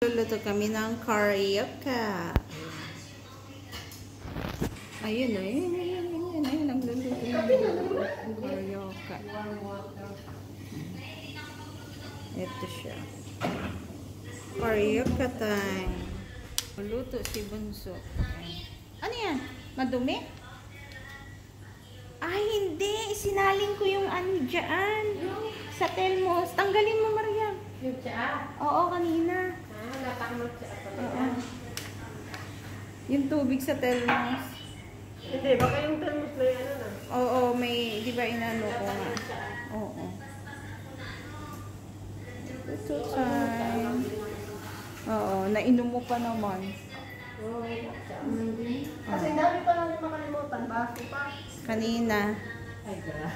Luluto kami ng carioca. Ayun, nagluluto ng carioca. Ito siya. Carioca time. Luluto si Bunso. Ano yan? Madumi? Ay, hindi. Isinaling ko yung ano dyan. Sa Telmos. Tanggalin mo, Mariam. Yung tsaa? Oo, kanina. Natakmag tsaa pala. Oo. Yung tubig sa Telmos. Hindi, baka yung Telmos na yan na. Oo, may, di ba inano ko nga. Oo. Ito time. Oo, nainom mo pa naman. Oo, tsaa. Kasi dami pa lang makalimutan. Baso pa. Kanina. Ay, gara.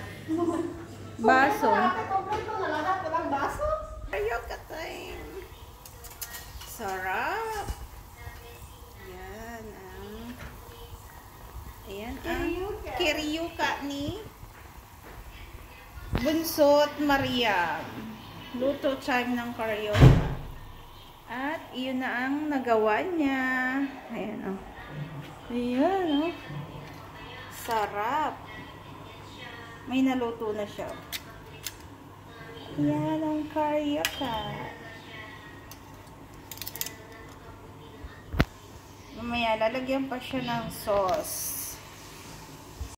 Baso. Kompleto na lahat. Walang baso. Carioca time. Sarap. Yan ang ayan ang carioca ni Bunso't Mariam. Luto time ng carioca. At iyon na ang nagawa niya. Ayan o. Ayan o. Sarap. May naluto na siya. Ayan ang carioca. Mamaya, lalagyan pa siya ng sauce.